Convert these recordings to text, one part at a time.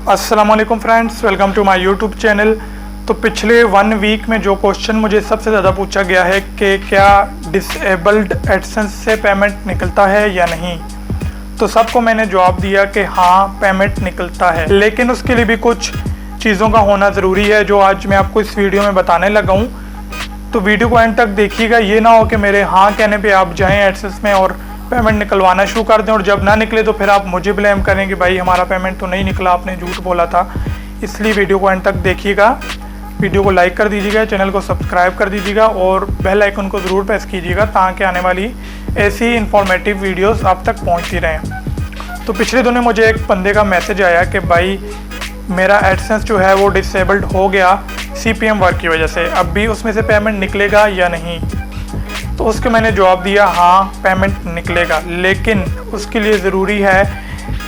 अस्सलाम वालेकुम friends, welcome to my YouTube channel. तो पिछले 1 वीक में जो क्वेश्चन मुझे सबसे ज़्यादा पूछा गया है कि क्या डिसेबल्ड एडसेंस से पेमेंट निकलता है या नहीं, तो सबको मैंने जवाब दिया कि हाँ पेमेंट निकलता है, लेकिन उसके लिए भी कुछ चीज़ों का होना ज़रूरी है जो आज मैं आपको इस वीडियो में बताने लगा हूँ। तो वीडियो को एंड तक देखिएगा, ये ना हो कि मेरे हाँ कहने पर आप जाएँ एडसेंस में और पेमेंट निकलवाना शुरू कर दें और जब ना निकले तो फिर आप मुझे ब्लेम करें कि भाई हमारा पेमेंट तो नहीं निकला, आपने झूठ बोला था। इसलिए वीडियो को एंड तक देखिएगा, वीडियो को लाइक कर दीजिएगा, चैनल को सब्सक्राइब कर दीजिएगा और बेल आइकन को ज़रूर प्रेस कीजिएगा ताकि आने वाली ऐसी इंफॉर्मेटिव वीडियोस आप तक पहुंचती रहें। तो पिछले दिनों मुझे एक बंदे का मैसेज आया कि भाई मेरा एडसेंस जो है वो डिसेबल्ड हो गया CPM वर्क की वजह से, अब भी उसमें से पेमेंट निकलेगा या नहीं। तो उसके मैंने जवाब दिया हाँ पेमेंट निकलेगा, लेकिन उसके लिए ज़रूरी है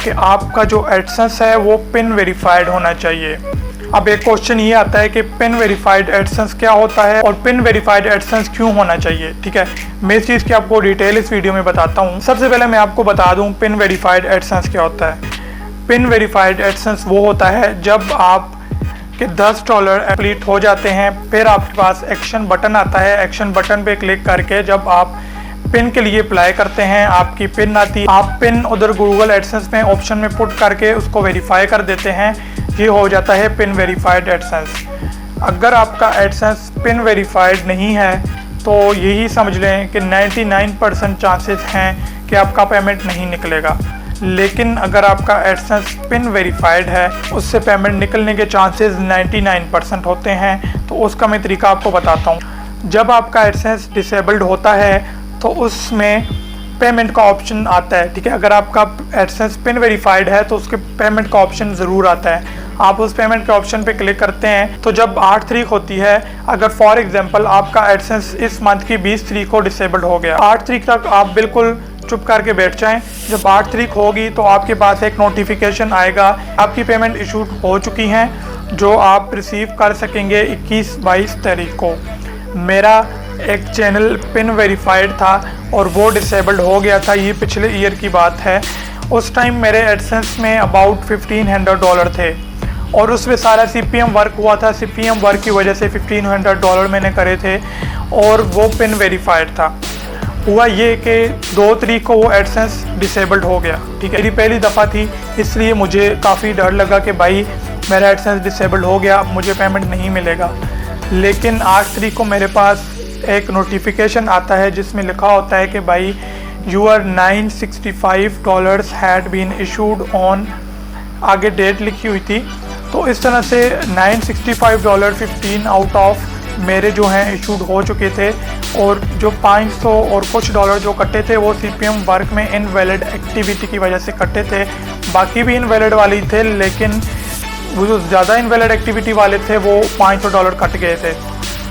कि आपका जो एडसेंस है वो पिन वेरीफाइड होना चाहिए। अब एक क्वेश्चन ये आता है कि पिन वेरीफाइड एडसेंस क्या होता है और पिन वेरीफाइड एडसेंस क्यों होना चाहिए। ठीक है, मैं इस चीज़ की आपको डिटेल इस वीडियो में बताता हूँ। सबसे पहले मैं आपको बता दूँ पिन वेरीफाइड एडसेंस क्या होता है। पिन वेरीफाइड एडसेंस वो होता है जब आप कि $10 कंप्लीट हो जाते हैं, फिर आपके पास एक्शन बटन आता है। एक्शन बटन पे क्लिक करके जब आप पिन के लिए अप्लाई करते हैं, आपकी पिन आती है, आप पिन उधर गूगल एडसेंस में ऑप्शन में पुट करके उसको वेरीफाई कर देते हैं, ये हो जाता है पिन वेरीफाइड एडसेंस। अगर आपका एडसेंस पिन वेरीफाइड नहीं है तो यही समझ लें कि 99% चांसेस हैं कि आपका पेमेंट नहीं निकलेगा। लेकिन अगर आपका एडसेंस पिन वेरीफाइड है, उससे पेमेंट निकलने के चांसेस 99% होते हैं। तो उसका मैं तरीका आपको बताता हूँ। जब आपका एडसेंस डिसेबल्ड होता है तो उसमें पेमेंट का ऑप्शन आता है। ठीक है, अगर आपका एडसेंस पिन वेरीफाइड है तो उसके पेमेंट का ऑप्शन ज़रूर आता है। आप उस पेमेंट के ऑप्शन पे क्लिक करते हैं तो जब 8 तारीख होती है, अगर फॉर एग्जांपल आपका एडसेंस इस मंथ की 20 तारीख को डिसेबल्ड हो गया, 8 तारीख तक आप बिल्कुल चुप करके बैठ जाएं। जब 8 तारीख होगी तो आपके पास एक नोटिफिकेशन आएगा, आपकी पेमेंट इशूड हो चुकी हैं, जो आप रिसीव कर सकेंगे 21-22 तारीख को। मेरा एक चैनल पिन वेरीफाइड था और वो डिसेबल्ड हो गया था, ये पिछले ईयर की बात है। उस टाइम मेरे एडसेंस में अबाउट $1500 थे और उसमें सारा CPM वर्क हुआ था। CPM वर्क की वजह से $1500 मैंने करे थे और वो पिन वेरीफाइड था। हुआ ये कि 2 तारीख को वो एडसेंस डिसेबल्ड हो गया। ठीक है, मेरी पहली दफ़ा थी, इसलिए मुझे काफ़ी डर लगा कि भाई मेरा एडसेंस डिसेबल्ड हो गया, अब मुझे पेमेंट नहीं मिलेगा। लेकिन 8 तारीख को मेरे पास एक नोटिफिकेशन आता है जिसमें लिखा होता है कि भाई your $965 had been issued on, आगे डेट लिखी हुई थी। तो इस तरह से $965 15 आउट ऑफ मेरे जो हैं इशूड हो चुके थे और जो 500 और कुछ डॉलर जो कटे थे वो CPM वर्क में इनवैलिड एक्टिविटी की वजह से कटे थे। बाकी भी इनवैलिड वाली थे, लेकिन वो जो ज़्यादा इनवैलिड एक्टिविटी वाले थे वो $500 कट गए थे।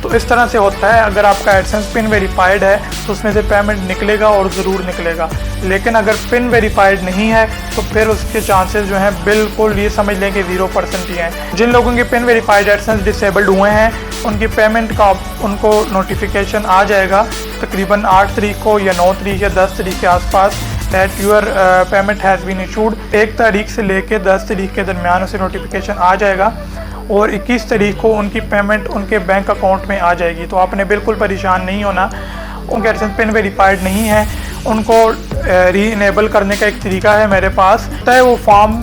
तो इस तरह से होता है, अगर आपका एडसेंस पिन वेरीफाइड है तो उसमें से पेमेंट निकलेगा और ज़रूर निकलेगा। लेकिन अगर पिन वेरीफाइड नहीं है तो फिर उसके चांसेस जो हैं बिल्कुल ये समझ लें कि 0% ही हैं। जिन लोगों के पिन वेरीफाइड एडसेंस डिसेबल्ड हुए हैं उनकी पेमेंट का उनको नोटिफिकेशन आ जाएगा तकरीबन 8 तारीख को या 9 तारीख या 10 तारीख के आसपास, that your payment has been issued. 1 तारीख से लेकर 10 तारीख के दरमियान उसे नोटिफिकेशन आ जाएगा और 21 तारीख को उनकी पेमेंट उनके बैंक अकाउंट में आ जाएगी। तो आपने बिल्कुल परेशान नहीं होना। उनके एडसेंस पिन वेरीफाइड नहीं है, उनको री इनेबल करने का एक तरीका है मेरे पास, चाहे वो फॉर्म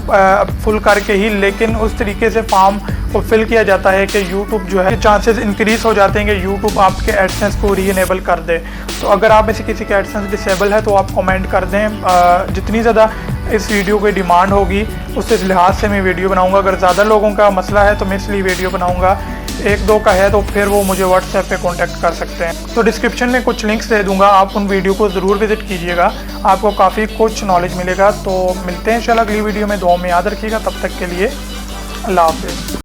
फुल करके ही, लेकिन उस तरीके से फॉर्म को फिल किया जाता है कि यूट्यूब जो है चांसेस इंक्रीज़ हो जाते हैं कि यूट्यूब आपके एडसेंस को री इनेबल कर दे। तो अगर आप में से किसी का एडसेंस डिसेबल है तो आप कमेंट कर दें। जितनी ज़्यादा इस वीडियो की डिमांड होगी उस लिहाज से मैं वीडियो बनाऊंगा। अगर ज़्यादा लोगों का मसला है तो मैं इसलिए वीडियो बनाऊंगा। 1-2 का है तो फिर वो मुझे व्हाट्सएप पे कांटेक्ट कर सकते हैं। तो डिस्क्रिप्शन में कुछ लिंक्स दे दूंगा, आप उन वीडियो को ज़रूर विजिट कीजिएगा, आपको काफ़ी कुछ नॉलेज मिलेगा। तो मिलते हैं इंशाल्लाह अगली वीडियो में। दुआ में याद रखिएगा, तब तक के लिए अल्लाह हाफ़िज़।